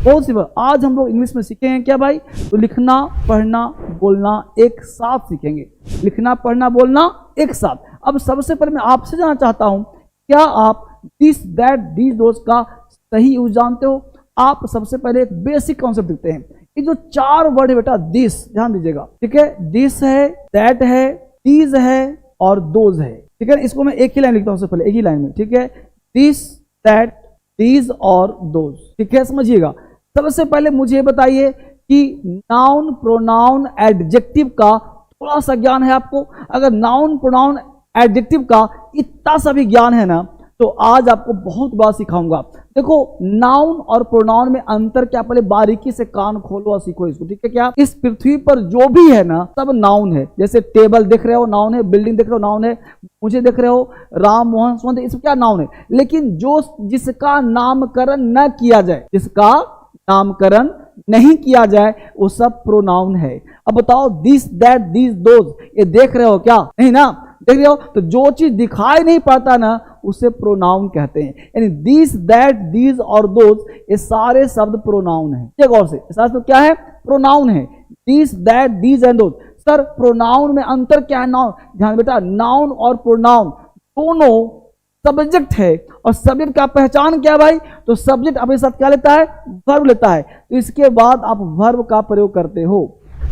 बहुत सिंपल। आज हम लोग इंग्लिश में सीखेंगे क्या भाई? तो लिखना पढ़ना बोलना एक साथ सीखेंगे। लिखना पढ़ना बोलना एक साथ। अब सबसे पहले मैं आपसे जानना चाहता हूं, क्या आप दिस दैट दीज दोज का सही यूज जानते हो? आप सबसे पहले एक बेसिक कॉन्सेप्ट देखते हैं। ये जो 4 वर्ड है बेटा, दिस, ध्यान दीजिएगा, ठीक है? दिस है, दैट है, दीज है और दोज है, ठीक है? इसको मैं एक ही लाइन लिखता हूं सबसे पहले, एक ही लाइन में, ठीक है? दिस दैट दीज और दोज, ठीक है? समझिएगा। सबसे पहले मुझे बताइए कि नाउन प्रोनाउन एडजेक्टिव का थोड़ा सा ज्ञान है आपको? अगर नाउन प्रोनाउन एडजेक्टिव का इतना सा भी ज्ञान है ना, तो आज आपको बहुत बात सिखाऊंगा। देखो, नाउन और प्रोनाउन में अंतर क्या, पहले बारीकी से कान खोलो और सीखो इसको, ठीक है? क्या इस पृथ्वी पर जो भी है ना, सब नाउन है। जैसे टेबल देख रहे हो, नाउन है। बिल्डिंग देख रहे हो, नाउन है। मुझे देख रहे हो, राम मोहन सोहन, ये सब क्या नाउन है। लेकिन जो जिसका नामकरण न किया जाए, जिसका नामकरण नहीं किया जाए, वो सब प्रोनाउन है। अब बताओ, दिस दैट दीज दोज, ये देख रहे हो क्या? नहीं ना, देख रहे हो? तो जो चीज दिखाई नहीं पड़ता ना, उसे प्रोनाउन कहते हैं। यानी दिस दैट दीज और दोज, ये सारे शब्द प्रोनाउन है। गौर से, तो क्या है? प्रोनाउन है। This that these and those. Sir, pronoun में अंतर क्या है? नाउन, ध्यान बेटा, नाउन और प्रोनाउन दोनों सब्जेक्ट है। और सब्जेक्ट का पहचान क्या है भाई? तो सब्जेक्ट अपने साथ क्या लेता है? वर्ब लेता है। तो इसके बाद आप वर्ब का प्रयोग करते हो।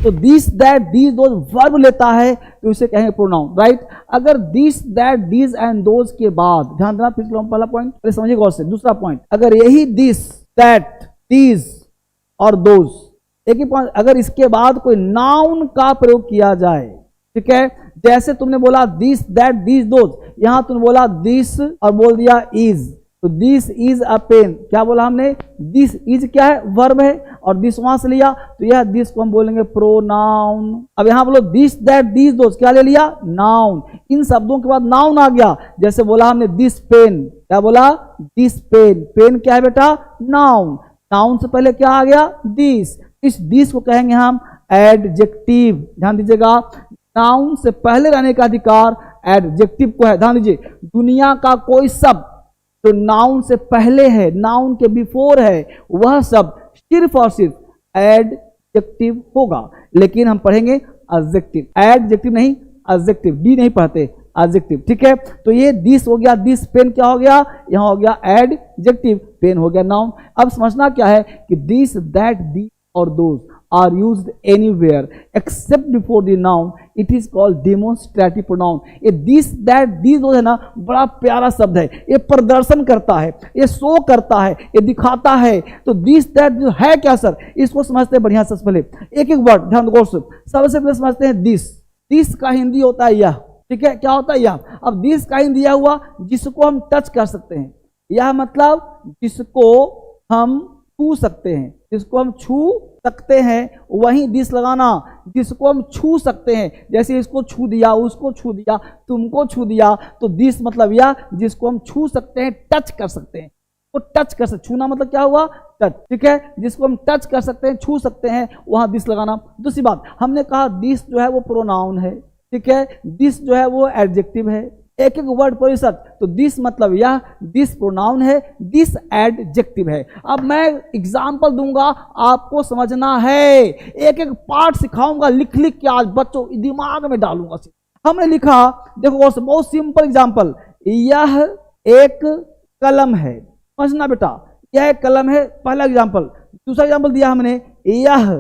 तो this that these those verb लेता है, तो इसे कहेंगे प्रोनाउन, राइट? अगर this that these and those के बाद, ध्यान देना, पिछला पहला पॉइंट पहले समझिए गौर से। दूसरा पॉइंट, अगर यही दिस दैट दीज और दोज, एक ही पॉइंट, अगर इसके बाद कोई नाउन का प्रयोग किया जाए, ठीक है? जैसे तुमने बोला दिस दैट दीज दोज, यहां तुमने बोला दिस और बोल दिया इज, तो दिस इज अ पेन, क्या बोला हमने? दिस इज क्या है? वर्ब है। और दिस वहां से लिया, तो यह दिस को हम बोलेंगे प्रोनाउन। अब यहां बोलो दिस दैट दीज दोज, क्या ले लिया? नाउन। इन शब्दों के बाद नाउन आ गया। जैसे बोला हमने दिस पेन, क्या बोला? This pen. पेन क्या है बेटा? नाउन। नाउन से पहले क्या आ गया? दिस। इस दिस को कहेंगे हम एडजेक्टिव। ध्यान दीजिएगा, नाउन से पहले रहने का अधिकार एडजेक्टिव को है। ध्यान दीजिए, दुनिया का कोई शब्द जो नाउन से पहले है, नाउन के बिफोर है, वह शब्द सिर्फ और सिर्फ एडजेक्टिव होगा। लेकिन हम पढ़ेंगे एडजेक्टिव, एडजेक्टिव नहीं, एडजेक्टिव। डी नहीं पढ़ते, एडजेक्टिव, ठीक है? तो ये दिस हो गया, दिस पेन क्या हो गया? यहां हो गया एडजेक्टिव, पेन हो गया नाउन। अब समझना क्या है कि दिस दैट दी और those are used anywhere except before the noun, it is called demonstrative pronoun। ये this that these है ना, बड़ा प्यारा शब्द है। ये प्रदर्शन करता है, ये शो करता है, ये दिखाता है। तो this that जो है क्या सर, इसको समझते हैं बढ़िया। सबसे पहले एक एक वर्ड ध्यान दो। सबसे पहले समझते हैं दिस। दिस का हिंदी होता है यह, ठीक है? क्या होता है? यह। अब दिस का हिंदी यह हुआ जिसको हम टच कर सकते हैं। यह मतलब जिसको हम छू सकते हैं, जिसको हम छू सकते हैं, वहीं दिस लगाना। जिसको हम छू सकते हैं, जैसे इसको छू दिया, उसको छू दिया, तुमको छू दिया, तो दिस मतलब यह जिसको हम छू सकते हैं, टच कर सकते हैं। तो टच कर सकते, छूना मतलब क्या हुआ? टच, ठीक है? जिसको हम टच कर सकते हैं, छू सकते हैं, वहां दिस लगाना। दूसरी बात, हमने कहा दिस जो है वो प्रोनाउन है, ठीक है? दिस जो है वो एडजेक्टिव है। एक एक वर्ड पर रिसर्च। तो दिस मतलब यह, दिस प्रोनाउन है, दिस एडजेक्टिव है। अब मैं एग्जांपल दूंगा, आपको समझना है। एक एक पार्ट सिखाऊंगा, लिख लिख के आज बच्चों दिमाग में डालूंगा। हमने लिखा, देखो बहुत सिंपल एग्जांपल, यह एक कलम है। समझना बेटा, यह एक कलम है, पहला एग्जांपल। दूसरा एग्जांपल दिया हमने, यह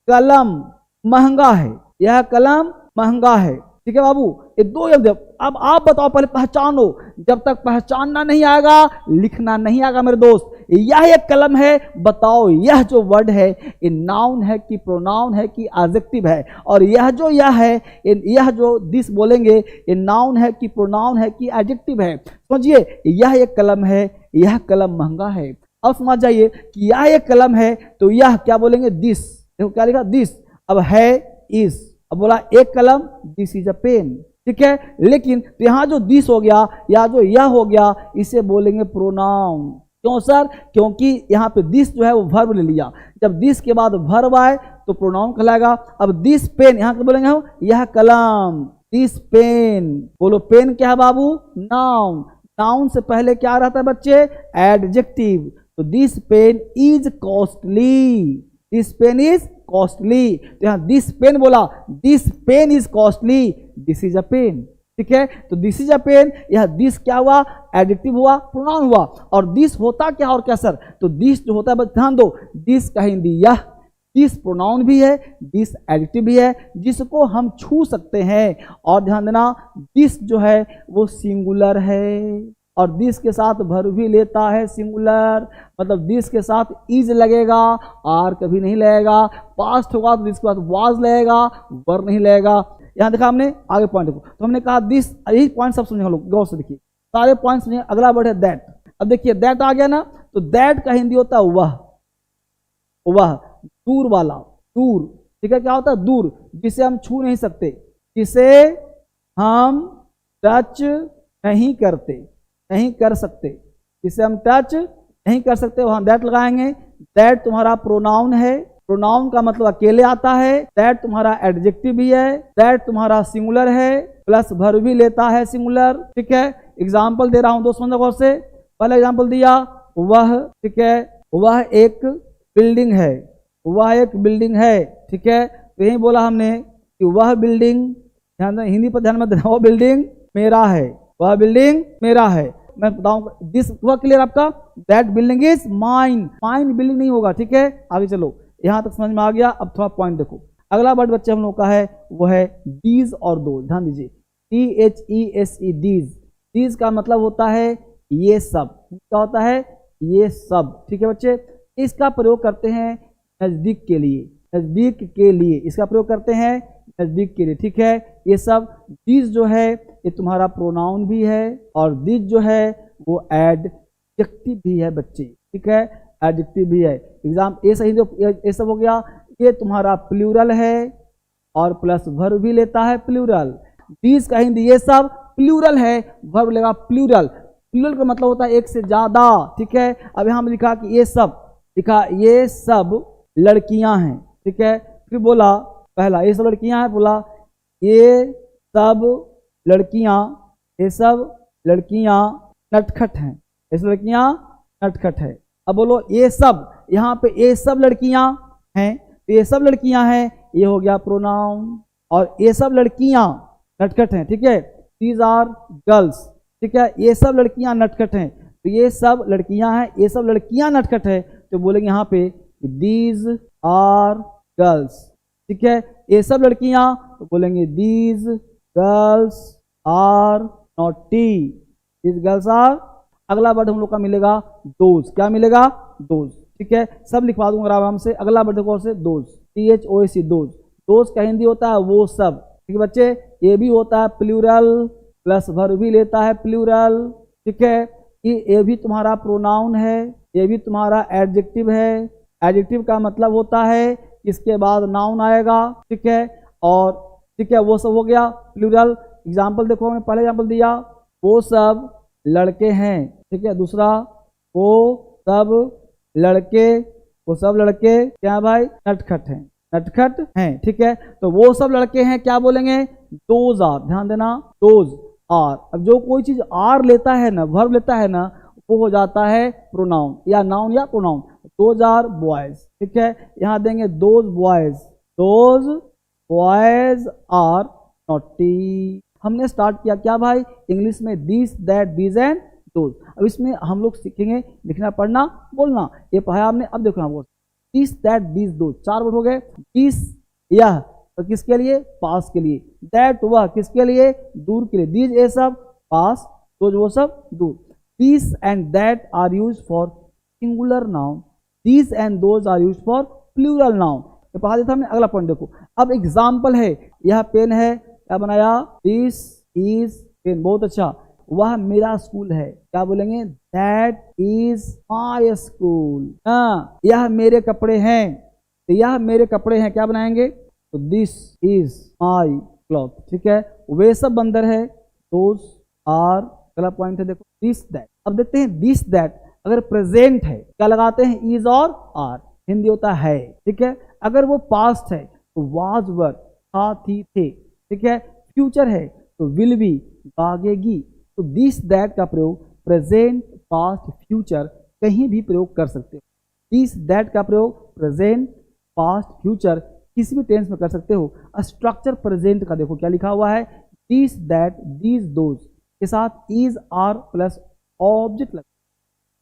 कलम महंगा है। यह कलम महंगा है, ठीक है बाबू? ये दो। अब आप बताओ, पहले पहचानो। जब तक पहचानना नहीं आएगा, लिखना नहीं आएगा मेरे दोस्त। यह एक कलम है, बताओ यह जो वर्ड है ये नाउन है कि प्रोनाउन है कि एडजेक्टिव है? और यह जो यह है, यह जो दिस बोलेंगे, ये नाउन है कि प्रोनाउन है कि एडजेक्टिव है? समझिए, यह एक कलम है, यह कलम महंगा है। अब समझ जाइए कि यह एक कलम है, तो यह क्या बोलेंगे? दिस। देखो क्या लिखा? दिस। अब है इज। अब बोला एक कलम, दिस इज अ पेन, ठीक है? लेकिन तो यहां जो दिस हो गया या जो यह हो गया, इसे बोलेंगे प्रोनाउन। क्यों सर? क्योंकि यहां पे दिस जो है वो वर्ब ले लिया। जब दिस के बाद वर्ब आए तो प्रोनाउन कहलाएगा। अब दिस पेन, यहां क्या बोलेंगे हम? यह कलम, दिस पेन। बोलो पेन क्या है बाबू? नाउन। नाउन से पहले क्या रहता है बच्चे? एडजेक्टिव। तो this pen is costly, this pen is costly. तो यहां दिस पेन बोला, this pen is costly, this is a pen. ठीक है, तो दिस इज अ पेन, यह दिस क्या हुआ, एडजेक्टिव हुआ, प्रोनाउन हुआ। और दिस होता क्या और क्या सर, तो दिस जो होता है, बस ध्यान दो, दिस का हिंदी यह, दिस प्रोनाउन भी है, दिस एडजेक्टिव भी है, जिसको हम छू सकते हैं। और ध्यान देना, दिस जो है वो सिंगुलर है, और दिस के साथ वर्ब भी लेता है सिंगुलर, मतलब दिस के साथ इज लगेगा, आर कभी नहीं लगेगा। पास्ट होगा तो दिस के बाद वाज लगेगा, वर नहीं लगेगा। यहां देखा हमने, आगे पॉइंट देखो, तो हमने कहा दिस, यही पॉइंट सब समझे हम लोग, गौर से देखिए सारे पॉइंट समझे। अगला वर्ड है दैट। अब देखिए दैट आ गया ना, तो दैट का हिंदी होता है वह, वह दूर वाला, दूर। ठीक है, क्या होता है, दूर, जिसे हम छू नहीं सकते, जिसे हम टच नहीं करते, नहीं कर सकते, जिसे हम टच नहीं कर सकते, वहां दैट लगाएंगे। दैट तुम्हारा प्रोनाउन है, प्रोनाउन का मतलब अकेले आता है। दैट तुम्हारा एडजेक्टिव भी है, दैट तुम्हारा सिंगुलर है, प्लस वर्ब भी लेता है सिंगुलर। ठीक है, एग्जाम्पल दे रहा हूं दोस्तों समझो से। पहला एग्जाम्पल दिया वह, ठीक है, वह एक बिल्डिंग है, वह एक बिल्डिंग है। ठीक है, तो यही बोला हमने कि वह बिल्डिंग, ध्यान हिंदी पर ध्यान मत देना, वह बिल्डिंग मेरा है, वह बिल्डिंग मेरा है। मैं बताऊंगा, दिस हुआ क्लियर आपका, that building is mine, mine building नहीं होगा। ठीक है, आगे चलो, यहां तक समझ में आ गया। अब थोड़ा पॉइंट देखो, अगला वर्ड बच्चे हम लोग का है वो है दीज और दोज। ध्यान दीजिए, THESE, दीज। दीज का मतलब होता है ये सब, क्या होता है, ये सब। ठीक है बच्चे, इसका प्रयोग करते हैं नजदीक के लिए, नजदीक के लिए इसका प्रयोग करते हैं, नजदीक के लिए। ठीक है, ये सब। दीज जो है ये तुम्हारा प्रोनाउन भी है, और दिस जो है वो एडजेक्टिव भी है बच्चे। ठीक है, एडजेक्टिव भी है। एग्जाम ये सही, जो ये सब हो गया, ये तुम्हारा प्लूरल है, और प्लस वर्ब भी लेता है प्लूरल। दीज का हिंदी ये सब प्लूरल है, वर्ब लेगा प्लूरल। प्लूरल का मतलब होता है एक से ज्यादा। ठीक है, अब यहां में लिखा कि ये सब, लिखा ये सब लड़कियां हैं। ठीक है, फिर बोला पहला ये सब लड़कियां हैं, बोला ये सब लड़कियां, ये सब लड़कियां नटखट हैं, ये सब लड़कियां नटखट है। अब बोलो ये सब, यहाँ पे ये सब लड़कियां हैं, तो ये सब लड़कियां हैं, ये हो गया प्रोनाउन, और ये सब लड़कियां नटखट हैं। ठीक है, दीज आर गर्ल्स। ठीक है, ये सब लड़कियां नटखट हैं, तो ये सब लड़कियां हैं, ये सब लड़कियां नटखट है, तो बोलेंगे यहाँ पे दीज आर गर्ल्स। ठीक है, ये सब लड़कियां, तो बोलेंगे these girls are naughty, these girls are. अगला वर्ड हम लोग का मिलेगा दोज। क्या मिलेगा, दोज। ठीक है, सब लिखवा दूंगा आराम से। अगला वर्ड देखो से दोज, THOAC, दोज। दोज का हिंदी होता है वो सब। ठीक है बच्चे, ये भी होता है प्लूरल, प्लस वर्ब भी लेता है प्लूरल। ठीक है, ये भी तुम्हारा प्रोनाउन है, ये भी तुम्हारा एडजेक्टिव है। एडजेक्टिव का मतलब होता है इसके बाद नाउन आएगा। ठीक है, और ठीक है, वो सब हो गया प्लूरल। एग्जाम्पल देखो, हमने पहले एग्जाम्पल दिया, वो सब लड़के हैं। ठीक है, दूसरा वो सब लड़के, वो सब लड़के क्या भाई, नटखट हैं, नटखट हैं। ठीक है, तो वो सब लड़के हैं, क्या बोलेंगे, दोज आर। ध्यान देना, दोज आर। अब जो कोई चीज आर लेता है ना, वर्ब लेता है ना, वो हो जाता है प्रोनाउन, या नाउन या प्रोनाउन। Those are boys. ठीक है, यहां देंगे those boys, those boys are naughty. हमने स्टार्ट किया क्या भाई, इंग्लिश में this, that, these and those. अब इसमें हम लोग सीखेंगे लिखना, पढ़ना, बोलना। ये पढ़ा हमने, अब देखो यहाँ this, that, these, those, 4 word हो गए। दिस यह, तो किसके लिए, पास के लिए। दैट वह, किसके लिए, दूर के लिए। दीज ये सब पास, दोज वो सब दूर। This and that are use for singular noun, this and those are use for plural noun. ये पढ़ा देता हमने। अगला पॉइंट देखो, अब एग्जाम्पल है, यह पेन है, क्या बनाया, दिस इज पेन, बहुत अच्छा। वह मेरा स्कूल है, क्या बोलेंगे, दैट इज माय स्कूल। हाँ, यह मेरे कपड़े हैं, तो यह मेरे कपड़े हैं, क्या बनाएंगे, तो दिस इज माय क्लॉथ। ठीक है, वे सब बंदर है, दोज आर। अगला पॉइंट है देखो, दिस दैट। अब देखते हैं दिस दैट अगर प्रेजेंट है, क्या लगाते हैं, इज और आर। हिंदी होता है। ठीक है, अगर वो पास्ट है तो वाज वर, था, थी, थे। ठीक है, फ्यूचर है तो विल बी, भागेगी। तो दिस दैट का प्रयोग प्रेजेंट, पास्ट, फ्यूचर कहीं भी प्रयोग कर सकते हो। दिस दैट का प्रयोग प्रेजेंट, पास्ट, फ्यूचर किसी भी टेंस में कर सकते हो। स्ट्रक्चर प्रेजेंट का देखो क्या लिखा हुआ है, दिस दैट दीज दोज के साथ इज आर प्लस ऑब्जेक्ट लगा।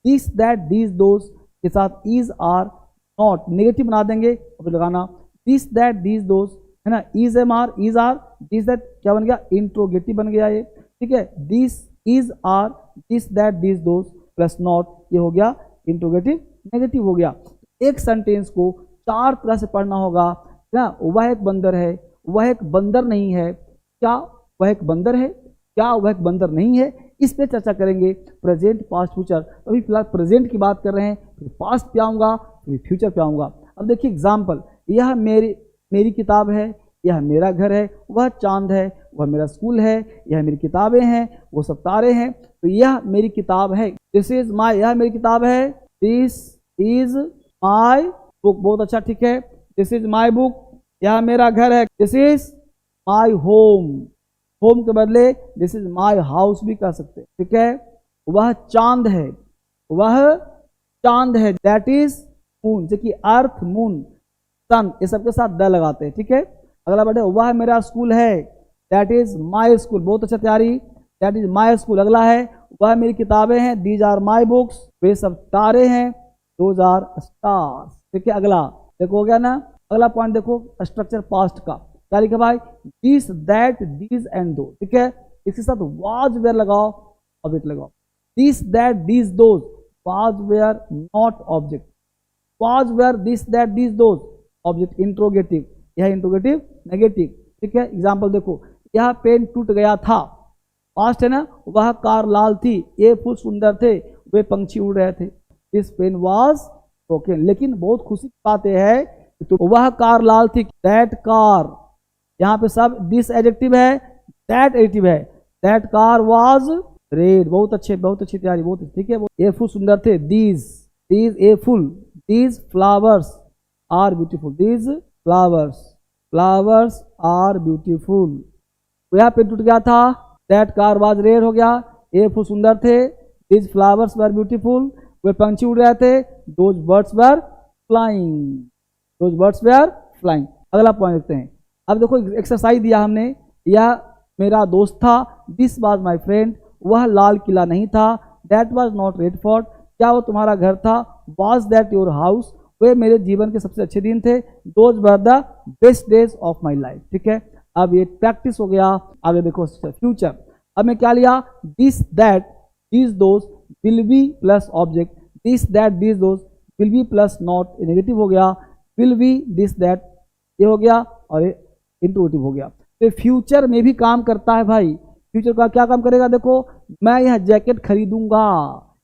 दिस दैट दीज दोज के साथ इज आर नॉट नेगेटिव बना देंगे और फिर लगाना दिस दैट दीज दोज, है ना, is am are is are, this that क्या बन गया, इंट्रोगेटिव बन गया ये, ठीक है। This is are, this that these those plus not, ये हो गया इंट्रोगेटिव नेगेटिव हो गया। एक सेंटेंस को 4 तरह से पढ़ना होगा ना। वह एक बंदर है, वह एक बंदर नहीं है, क्या वह एक बंदर है, क्या वह एक बंदर नहीं है, इस पे चर्चा करेंगे। प्रेजेंट, पास्ट, फ्यूचर, अभी फिलहाल प्रेजेंट की बात कर रहे हैं, फिर पास्ट पे आऊंगा, फिर फ्यूचर पे आऊंगा। अब देखिए एग्जाम्पल, यह मेरी किताब है, यह मेरा घर है, वह चांद है, वह मेरा स्कूल है, यह मेरी किताबें हैं, वो सब तारे हैं। तो यह मेरी किताब है, दिस इज माई, यह मेरी किताब है, दिस इज माई बुक, बहुत अच्छा, ठीक है। दिस इज माई बुक, यह मेरा घर है, this is my home, home के बदले दिस इज माई हाउस भी कह सकते हैं, ठीक है। वह चांद है, वह चांद है, दैट इज मून, जो कि अर्थ, मून, सन, ये सबके साथ द लगाते हैं, ठीक है। अगला बढ़े, वह मेरा स्कूल है, दैट इज माई स्कूल, बहुत अच्छा तैयारी, दैट इज माई स्कूल। अगला है, वह मेरी किताबें हैं, दीज आर माई बुक्स, वे सब तारे हैं, दोज आर स्टार्स, ठीक है। अगला देखो हो गया ना। अगला पॉइंट देखो स्ट्रक्चर पास्ट का, क्या लिखा भाई, दिस दैट दीज एंड दो, ठीक है। इसके साथ वाज वेयर लगाओ, ऑब्जेक्ट लगाओ। This that these those, was were not object, was were this that these those, object interrogative, यह इंट्रोगेटिव नेगेटिव, ठीक है। एग्जाम्पल देखो, यह पेन टूट गया था, पास्ट है ना। वह कार लाल थी, ये फूल सुंदर थे, वे पंछी उड़ रहे थे, दिस पेन वाज ब्रोकन। लेकिन बहुत खुशी की बात यह है कि तो वह कार लाल थी, दैट कार, यहाँ पे सब दिस एडजेक्टिव है, दैट एडजेक्टिव है, दैट कार वाज रेड, बहुत अच्छी तैयारी, बहुत ठीक है। ये फूल सुंदर थे, these a full, these flowers are beautiful, these flowers are beautiful. यहाँ पे टूट गया था, दैट कार वाज रेड हो गया, ये फूल सुंदर थे, दीज फ्लावर्स वर ब्यूटीफुल, वे पंछी उड़ रहे थे, those birds were flying, those birds were flying. अगला पॉइंट देखते हैं। अब देखो एक्सरसाइज दिया हमने, यह मेरा दोस्त था, दिस वाज माई फ्रेंड, वह लाल किला नहीं था, that was not red fort, क्या वो तुम्हारा घर था, वाज दैट योर हाउस, वे मेरे जीवन के सबसे अच्छे दिन थे, those were the best days of my life, ठीक है। अब ये प्रैक्टिस हो गया। आगे देखो फ्यूचर, अब मैं क्या लिया, this that these those will be plus object, this that these those will be plus not, negative हो गया, विल बी दिस दैट ये हो गया और ये इंट्रोगेटिव हो गया। तो फ्यूचर में भी काम करता है भाई। फ्यूचर का क्या काम करेगा, देखो मैं यह जैकेट खरीदूंगा,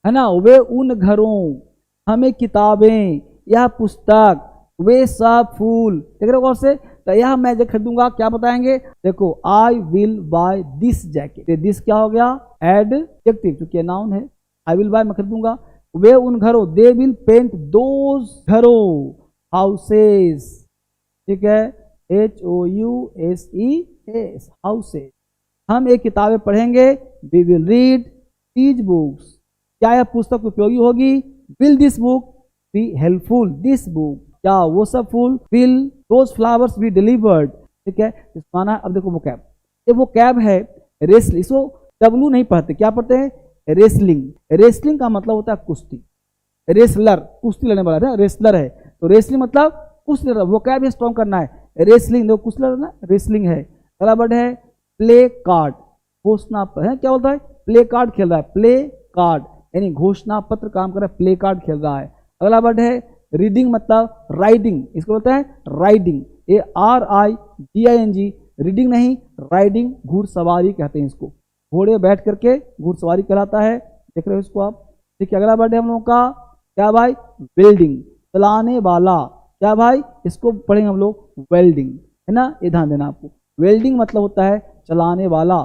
है ना, वे उन घरों, हमें किताबें, यह पुस्तक, वे सब फूल, देख रहे हो गौर से। तो यह मैं जैकेट खरीदूंगा, क्या बताएंगे, देखो I will by this jacket, this क्या हो गया, एडजेक्टिव, क्योंकि नाउन है, आई विल बाय मैं खरीदूंगा, वे उन घरों, दे विल पेंट दोज घरों, हाउसेस, ठीक है, HOUSES, हाउसेस। हम एक किताबें पढ़ेंगे, we will read these books, क्या यह पुस्तक उपयोगी होगी, will this book be helpful, this book, क्या वो सब फूल, will those flowers be delivered, ठीक है। इस माना। अब देखो वो कैब, ये वो कैब है, रेसलिंग, इसको डब्लू नहीं पढ़ते, क्या पढ़ते हैं, रेसलिंग। रेसलिंग का मतलब होता है कुश्ती, रेसलर कुश्ती लड़ने वाला है, रेसलर है, तो रेसलिंग मतलब कुश्ती लड़, वो कैब स्ट्रॉन्ग करना है, रेसलिंग देखो कुश्ती लड़ना, रेसलिंग है। अगला वर्ड है प्ले कार्ड, घोषणा है, क्या बोलता है, प्ले कार्ड खेल रहा है, प्ले कार्ड यानी घोषणा पत्र काम कर रहा है, प्ले कार्ड खेल रहा है। अगला वर्ड है रीडिंग, मतलब राइडिंग, इसको बोलते हैं राइडिंग, RIDING, रीडिंग नहीं राइडिंग, घुड़सवारी कहते हैं इसको, घोड़े बैठ करके घुड़सवारी कहलाता है, देख रहे हो इसको आप, ठीक है। अगला वर्ड है हम लोगों का क्या भाई, बिल्डिंग, चलाने वाला, क्या भाई, इसको पढ़ेंगे हम लोग वेल्डिंग, है ना, ये ध्यान देना आपको। वेल्डिंग मतलब होता है चलाने वाला,